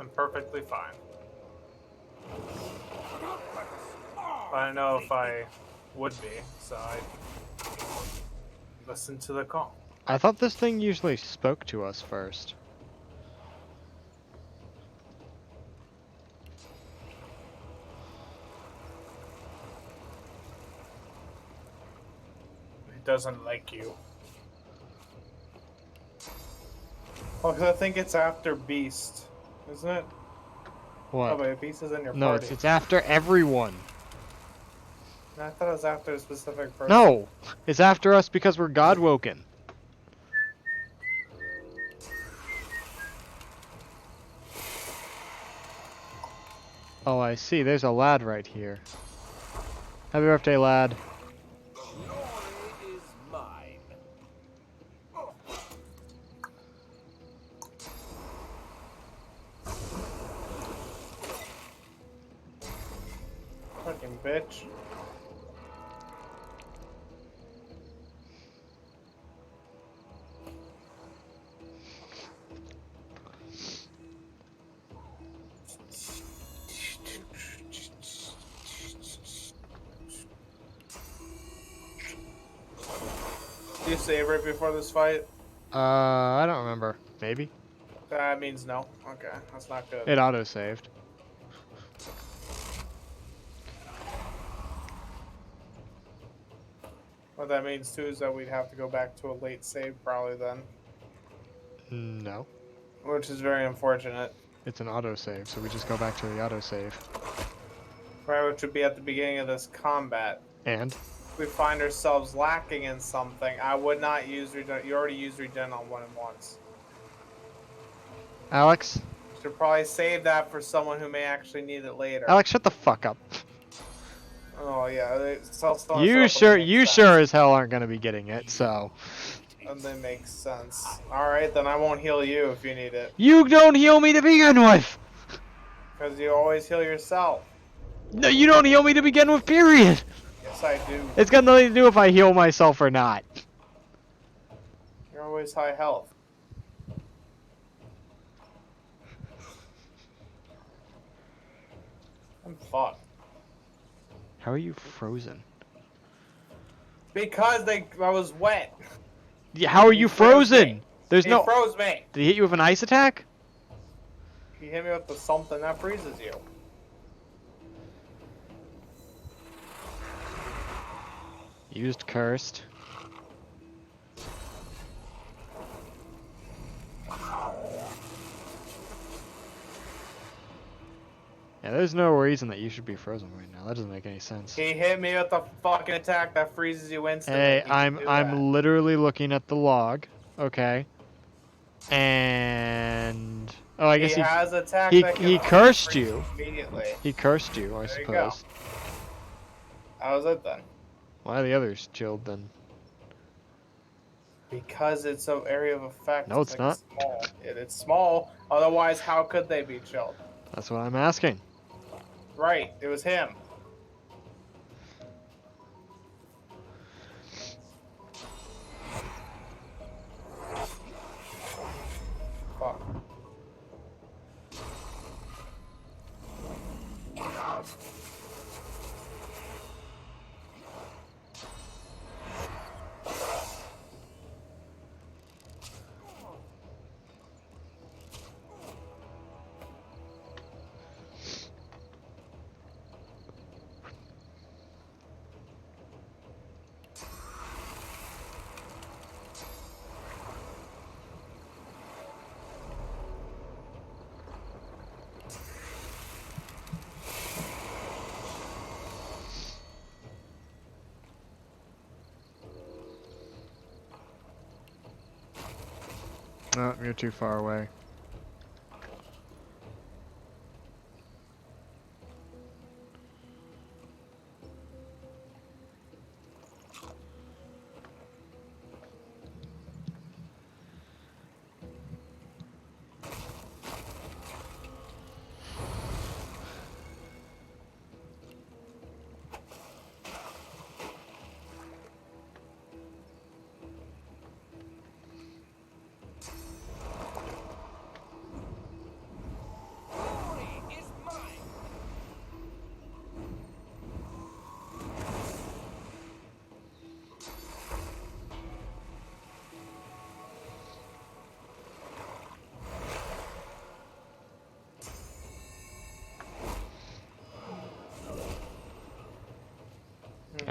I'm perfectly fine. I don't know if I would be, so I listen to the call. I thought this thing usually spoke to us first. It doesn't like you. Well, 'cause I think it's after Beast, isn't it? What? Oh, wait, Beast is in your No, party. it's after everyone. I thought it was after a specific person. No, it's after us because we're God-woken. Oh, I see. There's a lad right here. Happy birthday, lad. Glory is mine. Fucking bitch. Do you save right before this fight? I don't remember. Maybe? That means no. Okay, that's not good. It auto-saved. What that means too is that we'd have to go back to a late save probably then. No. Which is very unfortunate. It's an autosave, so we just go back to the autosave. Right, which would be at the beginning of this combat. And? If we find ourselves lacking in something, I would not use regen. You already used regen on one and once. Alex? Should probably save that for someone who may actually need it later. Alex, shut the fuck up. Oh yeah, You sure as hell aren't gonna be getting it, so. And that makes sense. Alright, then I won't heal you if you need it. You don't heal me to begin with! Because you always heal yourself. No, you don't heal me to begin with, period! Yes, I do. It's got nothing to do if I heal myself or not. You're always high health. I'm fucked. How are you frozen? Because I was wet. Yeah, how are you frozen? There's He no. froze me. Did he hit you with an ice attack? He hit me with the something that freezes you. Used cursed. Yeah, there's no reason that you should be frozen right now. That doesn't make any sense. He hit me with the fucking attack that freezes you instantly. Hey, He I'm can do that. literally looking at the log. Okay. And oh, I guess He has attack he that can he cursed freeze you. immediately. He cursed you, I There you go. suppose. How was it then? Why are the others chilled then? Because it's an area of effect. No, it's not. Small. It's small. Otherwise, how could they be chilled? That's what I'm asking. Right. It was him. Fuck. No, you're too far away.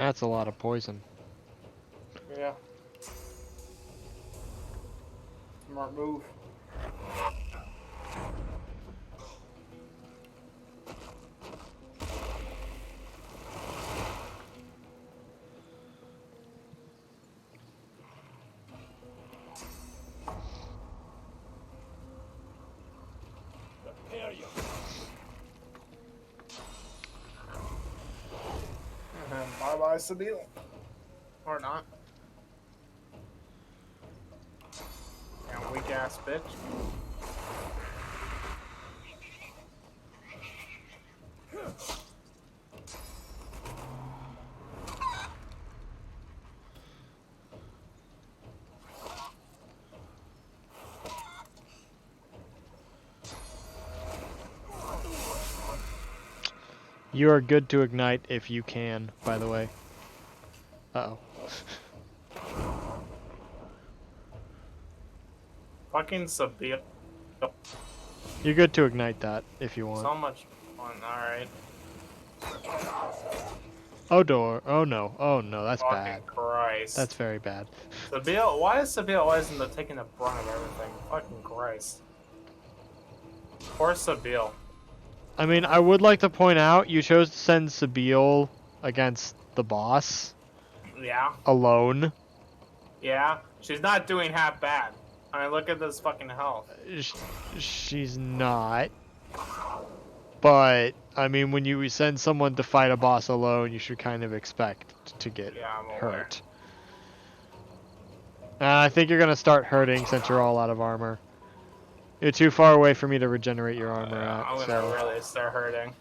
That's a lot of poison. Yeah. Smart move. Prepare you. Bye bye, Sabine. Or not. Yeah, weak ass bitch. You are good to ignite if you can, by the way. Uh-oh. Fucking Sabine. You're good to ignite that if you want. So much fun. Alright. Oh, door. Oh, no. Oh, no. That's Fucking bad. Christ. That's very bad. Sabine, why is Sabine always taking the brunt of everything? Fucking Christ. Poor Sabine. I mean, I would like to point out you chose to send Sabile against the boss Yeah. alone. Yeah. She's not doing half bad. I mean, look at this fucking health. She's not. But, I mean, when you send someone to fight a boss alone, you should kind of expect to get I'm aware. hurt. I think you're going to start hurting since you're all out of armor. You're too far away for me to regenerate your armor at. I'm gonna really start hurting.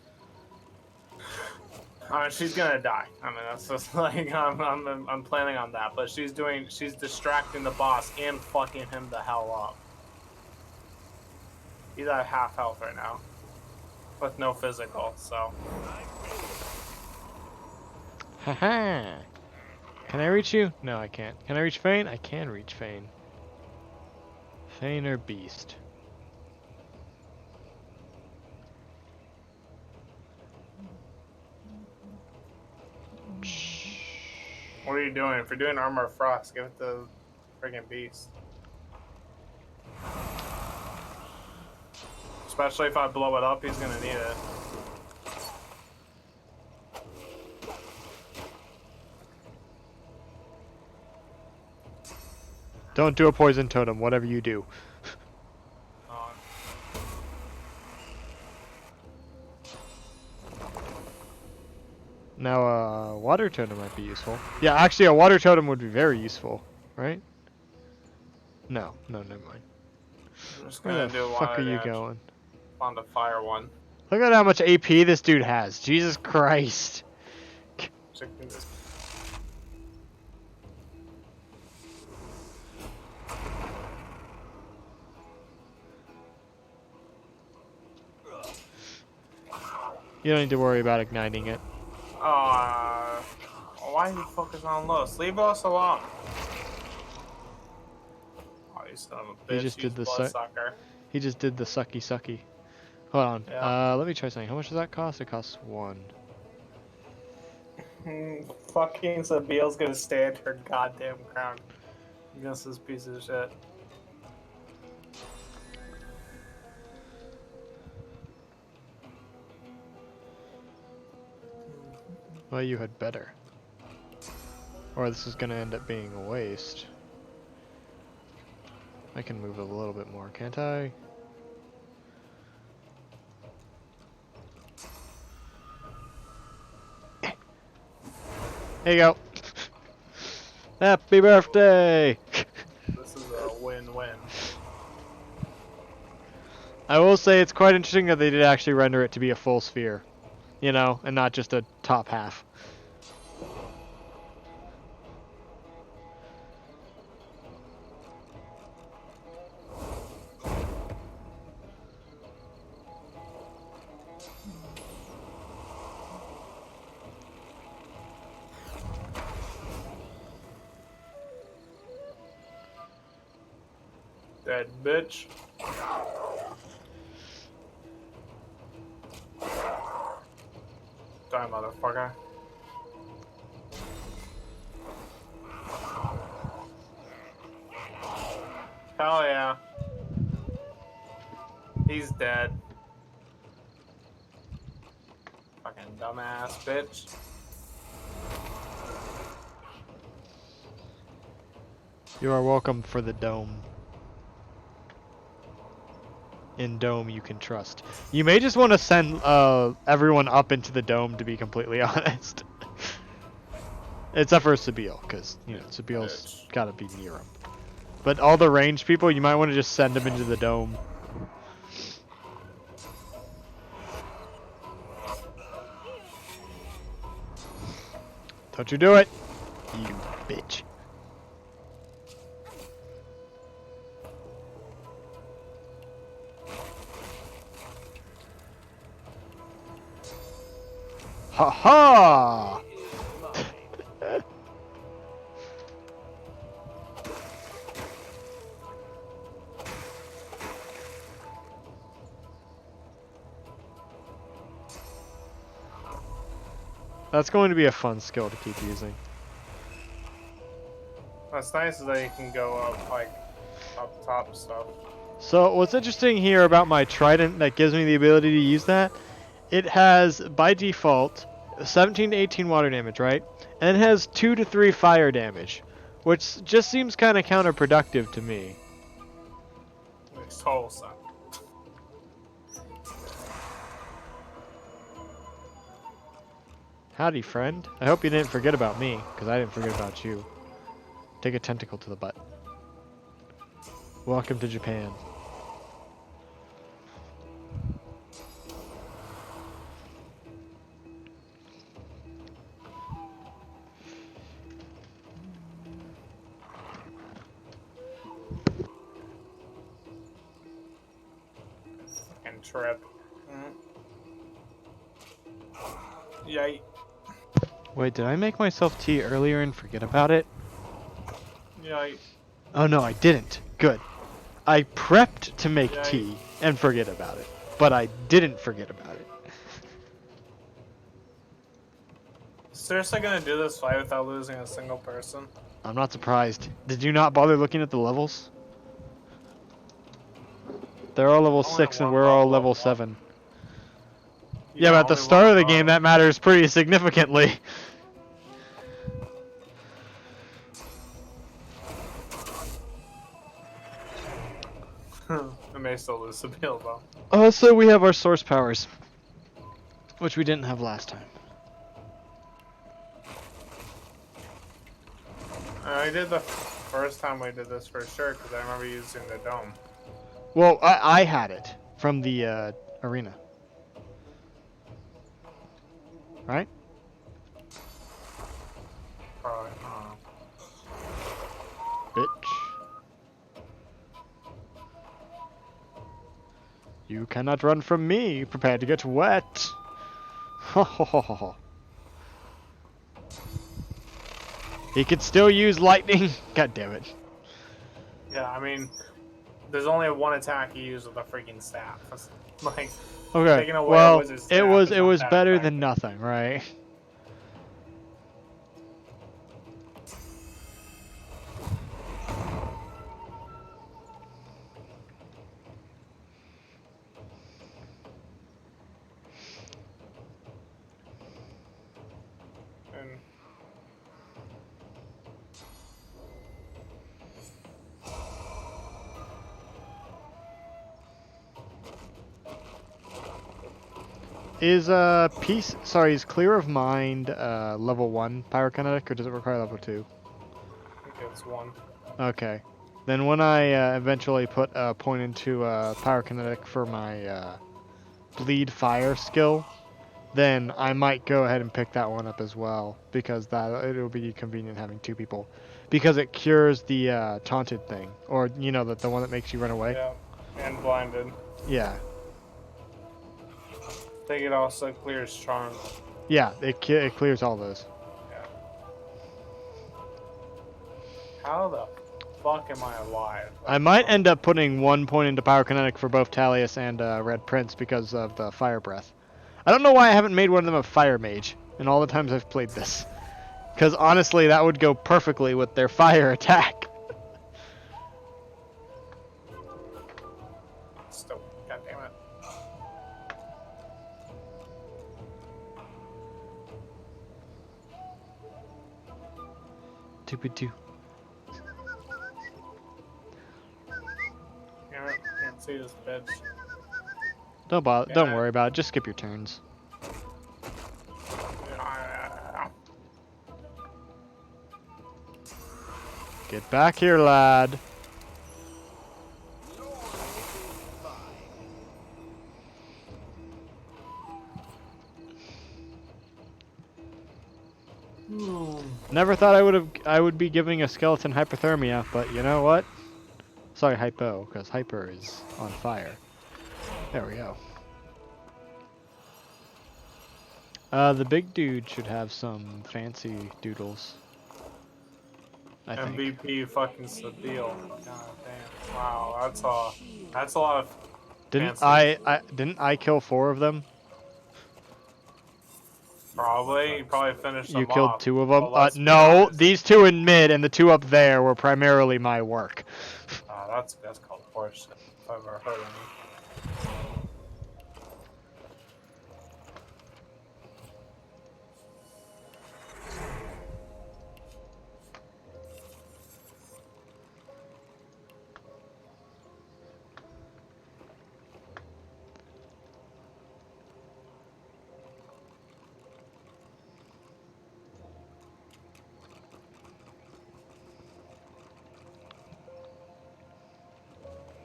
I mean, she's gonna die. I mean, that's just like I'm planning on that. But she's distracting the boss and fucking him the hell up. He's at half health right now, with no physical. So. Haha. Can I reach you? No, I can't. Can I reach Fane? I can reach Fane. Fane or Beast? What are you doing? If you're doing Armor of Frost, give it to friggin' Beast. Especially if I blow it up, he's gonna need it. Don't do a poison totem, whatever you do. Now, a water totem might be useful. Yeah, actually, a water totem would be very useful, right? No, never mind. I'm just Where gonna the do fuck water are you damage. going? On the fire one. Look at how much AP this dude has. Jesus Christ. You don't need to worry about igniting it. Why do you focus on Los? Leave us alone. Oh, you son of a bitch. He just did the bloodsucker. He just did the sucky sucky. Hold on. Yeah. Let me try something. How much does that cost? It costs 1. Fucking Sabile's gonna stand her goddamn ground against this piece of shit. Well, you had better. Or this is gonna end up being a waste. I can move a little bit more, can't I? There you go. Happy birthday! This is a win-win. I will say it's quite interesting that they did actually render it to be a full sphere. You know, and not just a top half. Dead bitch. Die, motherfucker. Hell yeah. He's dead. Fucking dumbass bitch. You are welcome for the dome. In dome you can trust. You may just want to send everyone up into the dome, to be completely honest. Except for Sabile, because, you know, Sabile's got to be near him. But all the ranged people, you might want to just send them into the dome. Don't you do it, you bitch. Ha ha! That's going to be a fun skill to keep using. What's nice is that you can go up, like, up top and stuff. So what's interesting here about my trident that gives me the ability to use that, it has, by default, 17 to 18 water damage, right? And it has 2 to 3 fire damage, which just seems kind of counterproductive to me. Makes total sense. Howdy, friend. I hope you didn't forget about me, because I didn't forget about you. Take a tentacle to the butt. Welcome to Japan. Fucking trip. Yay. Wait, did I make myself tea earlier and forget about it? Yay. Oh no, I didn't. Good. I prepped to make Yay. tea and forget about it, but I didn't forget about it. Seriously gonna do this fight without losing a single person? I'm not surprised. Did you not bother looking at the levels? They're all level Only 6 and one we're all level level up. 7. Yeah, but at the only start one of the game above. that matters pretty significantly. I may still lose the bill though. Also, we have our source powers, which we didn't have last time. I did the first time we did this for sure because I remember using the dome. Well, I had it from the arena. Right? Probably. I don't know. Bitch. You cannot run from me. Prepare to get wet. Ho ho ho ho ho. He could still use lightning. God damn it. Yeah, I mean, there's only one attack you use with a freaking staff. That's, like, Okay. taking away a Well, wizard's it staff was is not that better effective. than nothing, right? And Is is Clear of Mind level 1 pyrokinetic, or does it require level 2? I think it's one. Okay. Then when I eventually put a point into pyrokinetic for my bleed fire skill, then I might go ahead and pick that one up as well, because that it'll be convenient having 2 people, because it cures the taunted thing, or you know, the one that makes you run away. Yeah, and blinded. Yeah. I think it also clears charm. Yeah, it clears all those. Yeah. How the fuck am I alive? I might end up putting 1 point into pyrokinetic for both Talius and Red Prince because of the fire breath. I don't know why I haven't made one of them a fire mage in all the times I've played this, because honestly that would go perfectly with their fire attack. still. God damn it. Two. Damn it. Can't see this bitch. Don't bother. Don't Yeah. worry about it. Just skip your turns. Get back here, lad. Never thought I would be giving a skeleton hypothermia, but you know what? Sorry, hypo, because hyper is on fire. There we go. The big dude should have some fancy doodles. I think. MVP fucking Sabille. God damn. Wow, that's a lot of Didn't fancy. didn't I kill 4 of them? Probably. You probably finished You them killed off. 2 of Well, them? let's be No, honest. these 2 in mid and the 2 up there were primarily my work. That's called horseshit. If I've ever heard any.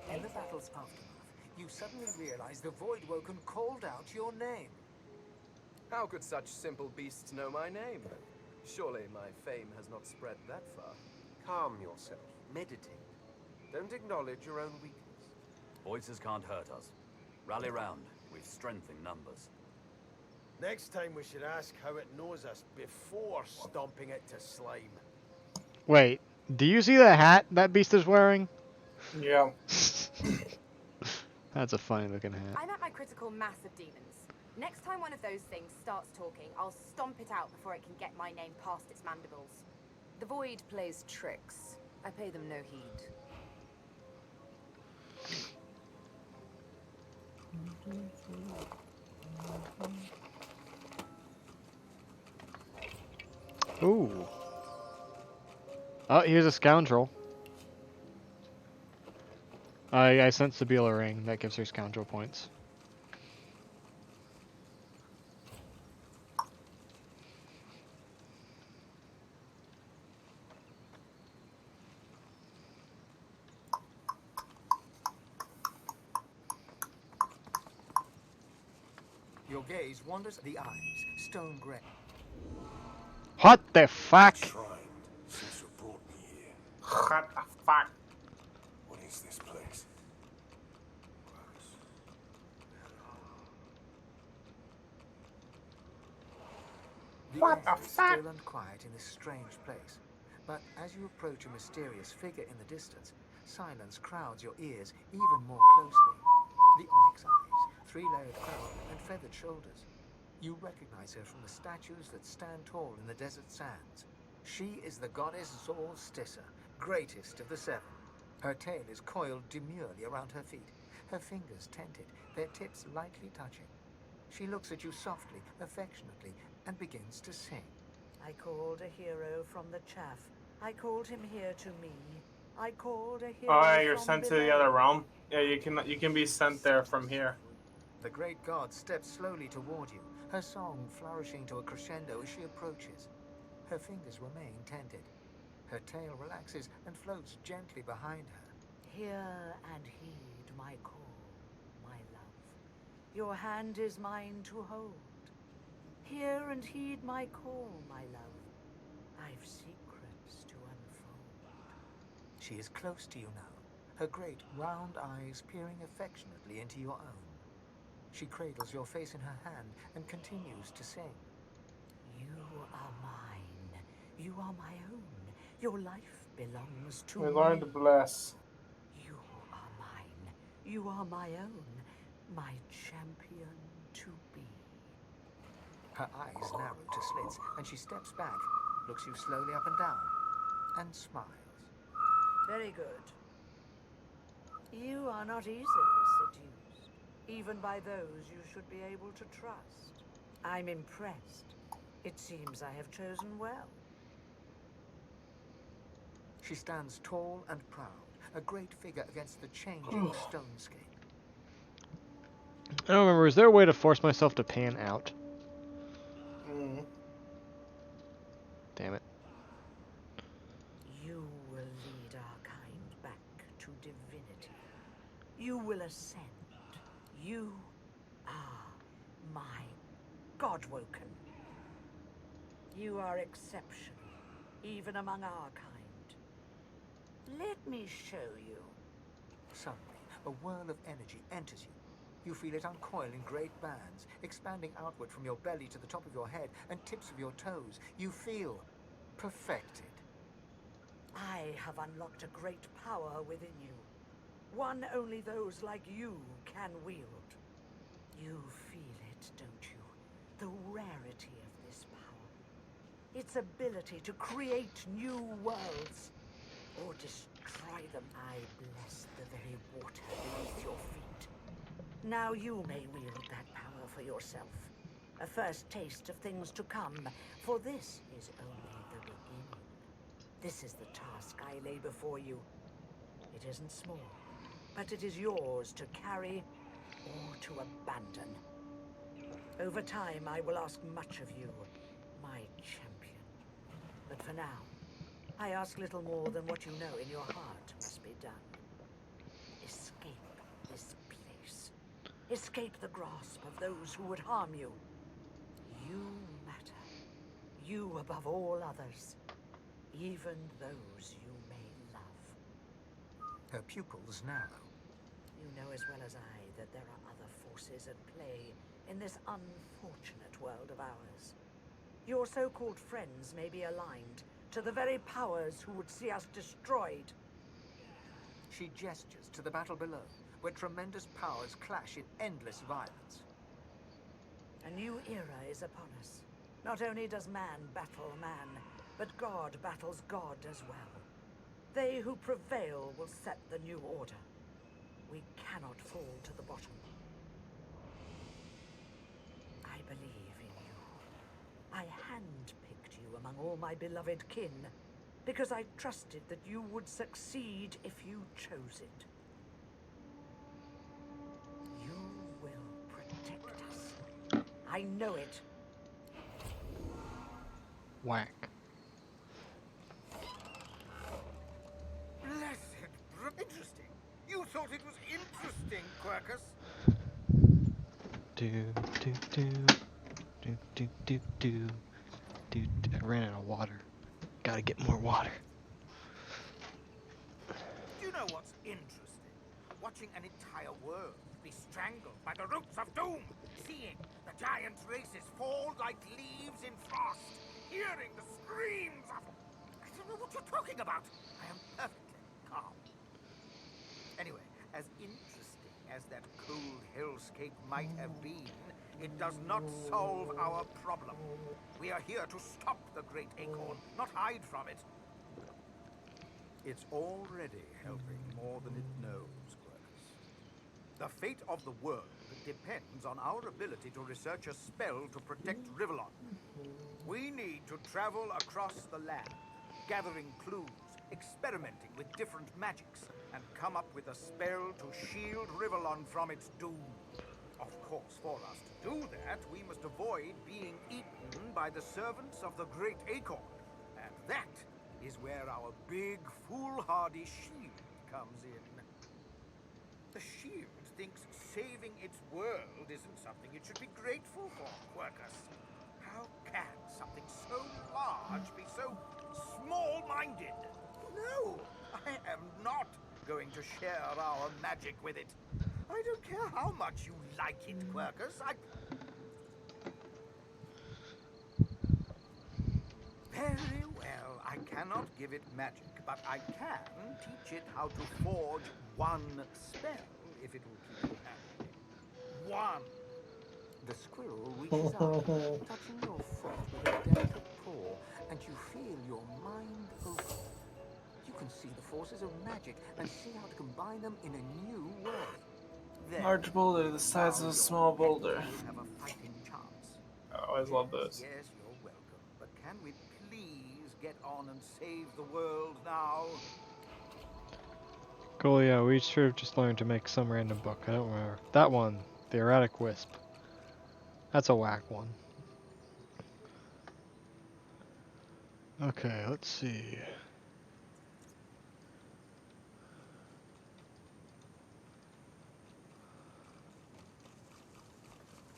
In the battle's aftermath, you suddenly realize the Voidwoken called out your name. How could such simple beasts know my name? Surely my fame has not spread that far. Calm yourself. Meditate. Don't acknowledge your own weakness. Voices can't hurt us. Rally round. We've strength in numbers. Next time we should ask how it knows us before stomping it to slime. Wait, do you see the hat that beast is wearing? Yeah. That's a funny looking hat. I'm at my critical mass of demons. Next time one of those things starts talking, I'll stomp it out before it can get my name past its mandibles. The Void plays tricks. I pay them no heed. Ooh. Oh, here's a scoundrel. I sent Sabille a ring. That gives her scoundrel points. Your gaze wanders the eyes, stone gray. What the fuck? Shrine, since you brought me here. What the fuck? What is this place? The What air the is fuck? still and quiet in this strange place. But as you approach a mysterious figure in the distance, silence crowds your ears even more closely. The onyx eyes, 3-layered crown, and feathered shoulders. You recognize her from the statues that stand tall in the desert sands. She is the goddess Zol-Stissa, greatest of the 7. Her tail is coiled demurely around her feet, her fingers tented, their tips lightly touching. She looks at you softly, affectionately, and begins to sing. I called a hero from the chaff. I called him here to me. I called a hero Oh yeah, you're from sent to the below. other realm. Yeah, you can be sent there from here. The great god steps slowly toward you, her song flourishing to a crescendo as she approaches. Her fingers remain tented. Her tail relaxes and floats gently behind her. Hear and heed my call, my love. Your hand is mine to hold. Hear and heed my call, my love. I've secrets to unfold. She is close to you now, her great round eyes peering affectionately into your own. She cradles your face in her hand and continues to sing. You are mine. You are my own. Your life belongs to We me. learned to bless. You are mine. You are my own. My champion to be. Her eyes narrow to slits, and she steps back, looks you slowly up and down, and smiles. Very good. You are not easily seduced, even by those you should be able to trust. I'm impressed. It seems I have chosen well. She stands tall and proud, a great figure against the changing stonescape. I don't remember. Is there a way to force myself to pan out? Damn it. You will lead our kind back to divinity. You will ascend. You are my Godwoken. You are exceptional, even among our kind. Let me show you. Suddenly, a whirl of energy enters you. You feel it uncoil in great bands, expanding outward from your belly to the top of your head and tips of your toes. You feel perfected. I have unlocked a great power within you. One only those like you can wield. You feel it, don't you? The rarity of this power. Its ability to create new worlds. Or destroy them. I bless the very water beneath your feet. Now you may wield that power for yourself. A first taste of things to come, for this is only the beginning. This is the task I lay before you. It isn't small, but it is yours to carry or to abandon. Over time, I will ask much of you, my champion. But for now, I ask little more than what you know in your heart must be done. Escape this place. Escape the grasp of those who would harm you. You matter. You above all others. Even those you may love. Her pupils narrow. You know as well as I that there are other forces at play in this unfortunate world of ours. Your so-called friends may be aligned to the very powers who would see us destroyed. She gestures to the battle below, where tremendous powers clash in endless violence. A new era is upon us. Not only does man battle man, but God battles God as well. They who prevail will set the new order. We cannot fall to the bottom. I believe in you. I handpicked you among all my beloved kin, because I trusted that you would succeed if you chose it. You will protect us. I know it. Whack. Blessed. Interesting. You thought it was interesting, Quercus? Do do do do do do do do. I ran out of water. Gotta get more water. Do you know what's interesting? Watching an entire world be strangled by the roots of doom. Seeing the giant races fall like leaves in frost. Hearing the screams of... I don't know what you're talking about. I am perfectly calm. Anyway, as interesting as that cold hellscape might have been, it does not solve our problem. We are here to stop the Great Acorn, not hide from it. It's already helping more than it knows, Quercus. The fate of the world depends on our ability to research a spell to protect Rivellon. We need to travel across the land, gathering clues, experimenting with different magics, and come up with a spell to shield Rivellon from its doom. Of course, for us to do that, we must avoid being eaten by the servants of the Great Acorn. And that is where our big, foolhardy shield comes in. The shield thinks saving its world isn't something it should be grateful for, Quercus. How can something so large be so small-minded? No, I am not going to share our magic with it. I don't care how much you like it, Quercus. Very well, I cannot give it magic, but I can teach it how to forge one spell, if it will keep you happy. One. The squirrel reaches out, touching your foot with a delicate paw, and you feel your mind open. You can see the forces of magic and see how to combine them in a new way. Then, Large boulder the size of a now small your boulder. enemy will have a fighting chance. I always love those. Yes, you're welcome. But can we please get on and save the world now? Cool, yeah, we should have just learned to make some random book. I don't remember. That one, the Erratic Wisp. That's a whack one. Okay, let's see.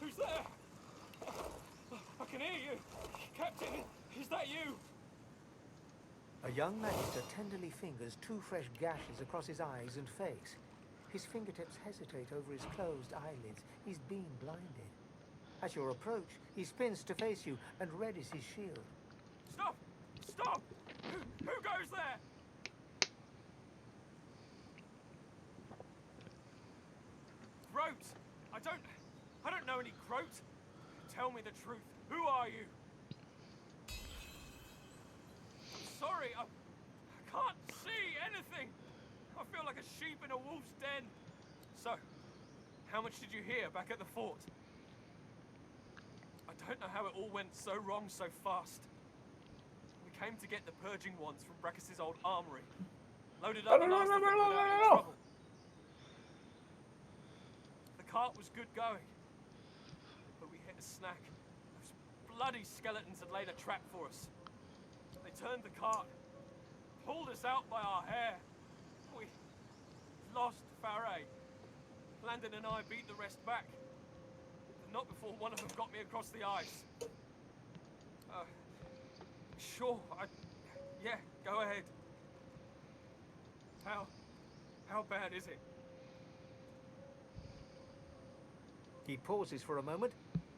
Who's there? I can hear you. Captain, is that you? A young magister tenderly fingers 2 fresh gashes across his eyes and face. His fingertips hesitate over his closed eyelids. He's been blinded. At your approach, he spins to face you and readies his shield. Stop! Stop! Who goes there? Croat! I don't know any Croat. Tell me the truth. Who are you? I'm sorry, I can't see anything. I feel like a sheep in a wolf's den. So, how much did you hear back at the fort? I don't know how it all went so wrong so fast. We came to get the purging wands from Brakkus' old armory. Loaded up the last of them without any trouble. The cart was good going, but we hit a snack. Those bloody skeletons had laid a trap for us. They turned the cart, pulled us out by our hair. We lost Faray. Landon and I beat the rest back. But not before one of them got me across the ice. Sure, yeah, go ahead. How bad is it? He pauses for a moment,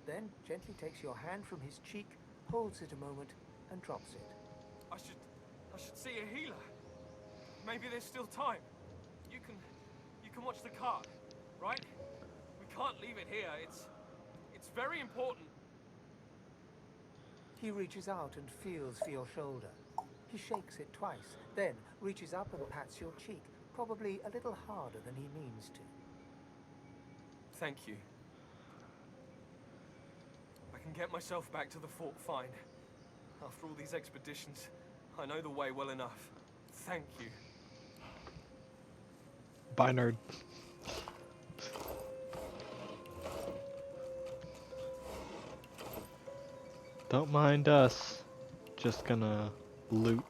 then gently takes your hand from his cheek, holds it a moment, and drops it. I should see a healer. Maybe there's still time. You can watch the cart, right? We can't leave it here. It's very important. He reaches out and feels for your shoulder. He shakes it twice, then reaches up and pats your cheek, probably a little harder than he means to. Thank you. I can get myself back to the fort fine. After all these expeditions, I know the way well enough. Thank you. Bye, nerd. Don't mind us. Just gonna loot.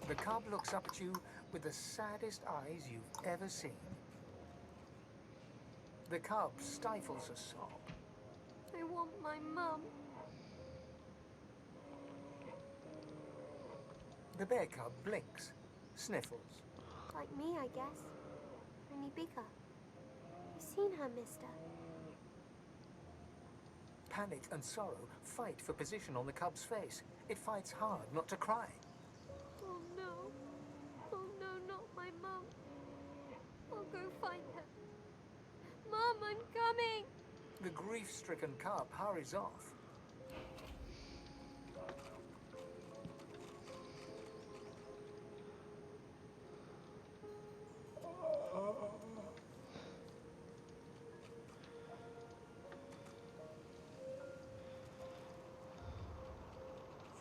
The cub looks up at you with the saddest eyes you've ever seen. The cub stifles a sob. I want my mum. The bear cub blinks, sniffles. Like me, I guess. Only bigger. You seen her, mister? Panic and sorrow fight for position on the cub's face. It fights hard not to cry. Oh no. Oh no, not my mum. I'll go find her. Mum, I'm coming! The grief-stricken cub hurries off.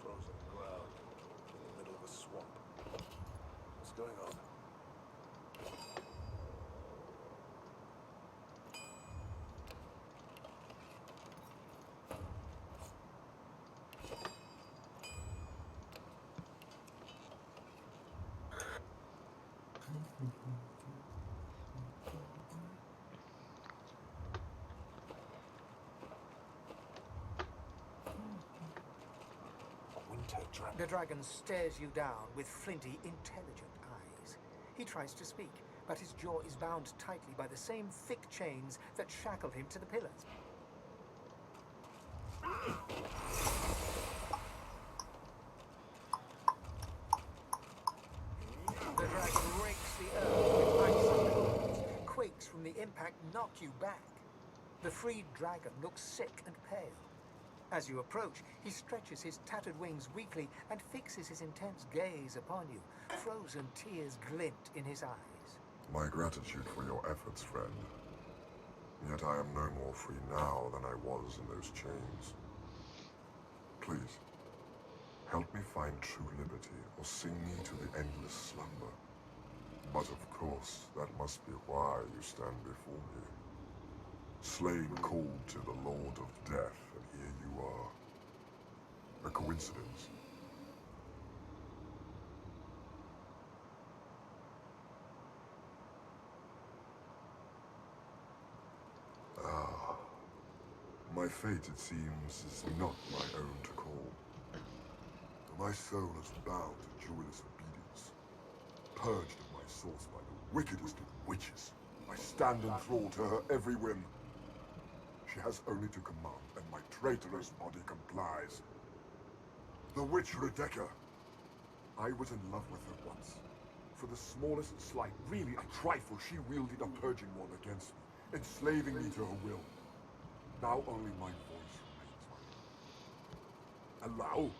Frozen ground in the middle of a swamp. What's going on? trap. The dragon stares you down with flinty, intelligent eyes. He tries to speak, but his jaw is bound tightly by the same thick chains that shackled him to the pillars. The dragon rakes the earth with icy claws, quakes from the impact, knock you back. The freed dragon looks sick and pale. As you approach, he stretches his tattered wings weakly and fixes his intense gaze upon you. Frozen tears glint in his eyes. My gratitude for your efforts, friend. Yet I am no more free now than I was in those chains. Please, help me find true liberty, or sing me to the endless slumber. But of course, that must be why you stand before me. Slain called to the Lord of Death, and here you are. A coincidence? Ah. My fate, it seems, is not my own to call. My soul is bound to joyless obedience, purged of my source by the wickedest of witches. I stand enthralled to her every whim. She has only to command, and my traitorous body complies. The witch Rebecca. I was in love with her once. For the smallest slight, really a trifle, she wielded a purging wand against me, enslaving me to her will. Now only my voice remains my own. Allow?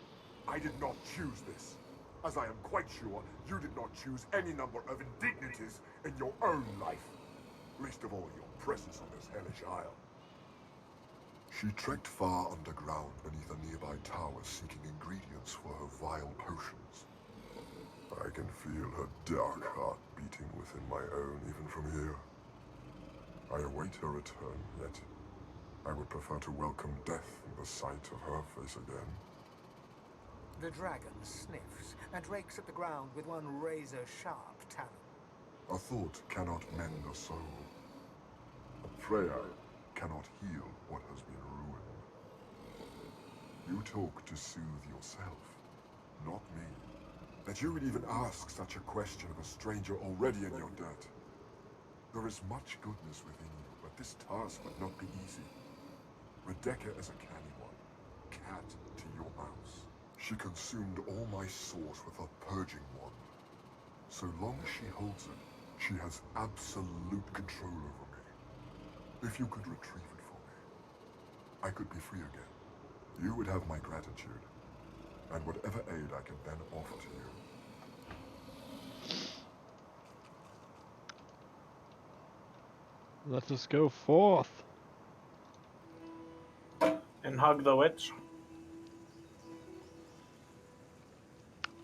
I did not choose this. As I am quite sure, you did not choose any number of indignities in your own life. Least of all your presence on this hellish isle. She trekked far underground beneath a nearby tower seeking ingredients for her vile potions. I can feel her dark heart beating within my own even from here. I await her return, yet I would prefer to welcome death in the sight of her face again. The dragon sniffs and rakes at the ground with one razor-sharp talon. A thought cannot mend a soul. Freya cannot heal what has been ruined. You talk to soothe yourself, not me. That you would even ask such a question of a stranger already in your debt. There is much goodness within you, but this task would not be easy. Rebecca is a canny one, cat to your mouse. She consumed all my source with her purging wand. So long as she holds it, she has absolute control over me. If you could retrieve it for me, I could be free again. You would have my gratitude, and whatever aid I can then offer to you. Let us go forth. And hug the witch.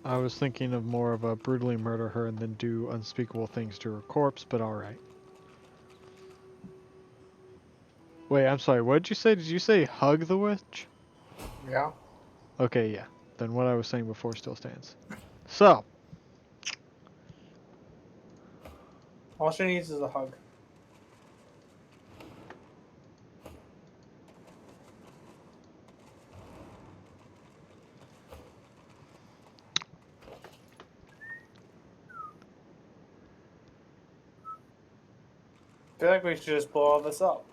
I was thinking of more of a brutally murder her and then do unspeakable things to her corpse, but alright. Wait, I'm sorry, what did you say? Did you say hug the witch? Yeah. Okay, yeah. Then what I was saying before still stands. So. All she needs is a hug. I feel like we should just blow all this up.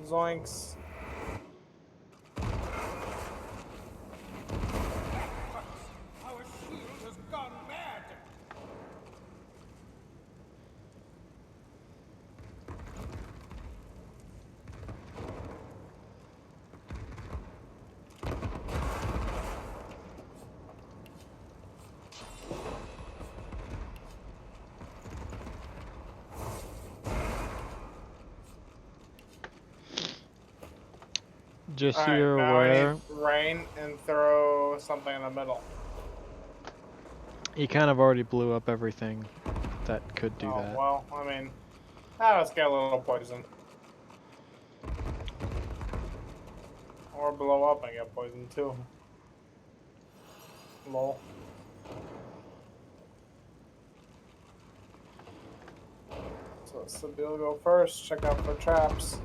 Zoinks. Our shield has gone mad! Just so Alright, you're now aware, I need rain and throw something in the middle. he kind of already blew up everything that could do Oh, that. well, I mean, let's get a little poison. Or blow up and get poisoned too. Lol. So Sabine go first, check out for traps.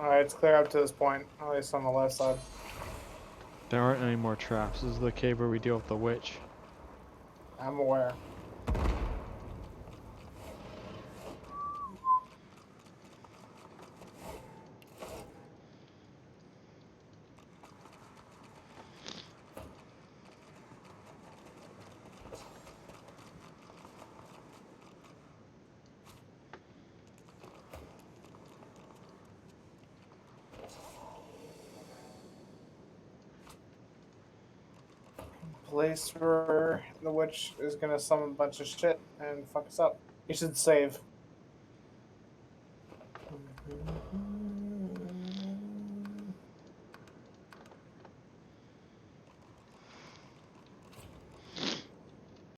Alright, it's clear up to this point, at least on the left side. There aren't any more traps. This is the cave where we deal with the witch. I'm aware. Place where the witch is gonna summon a bunch of shit and fuck us up. You should save.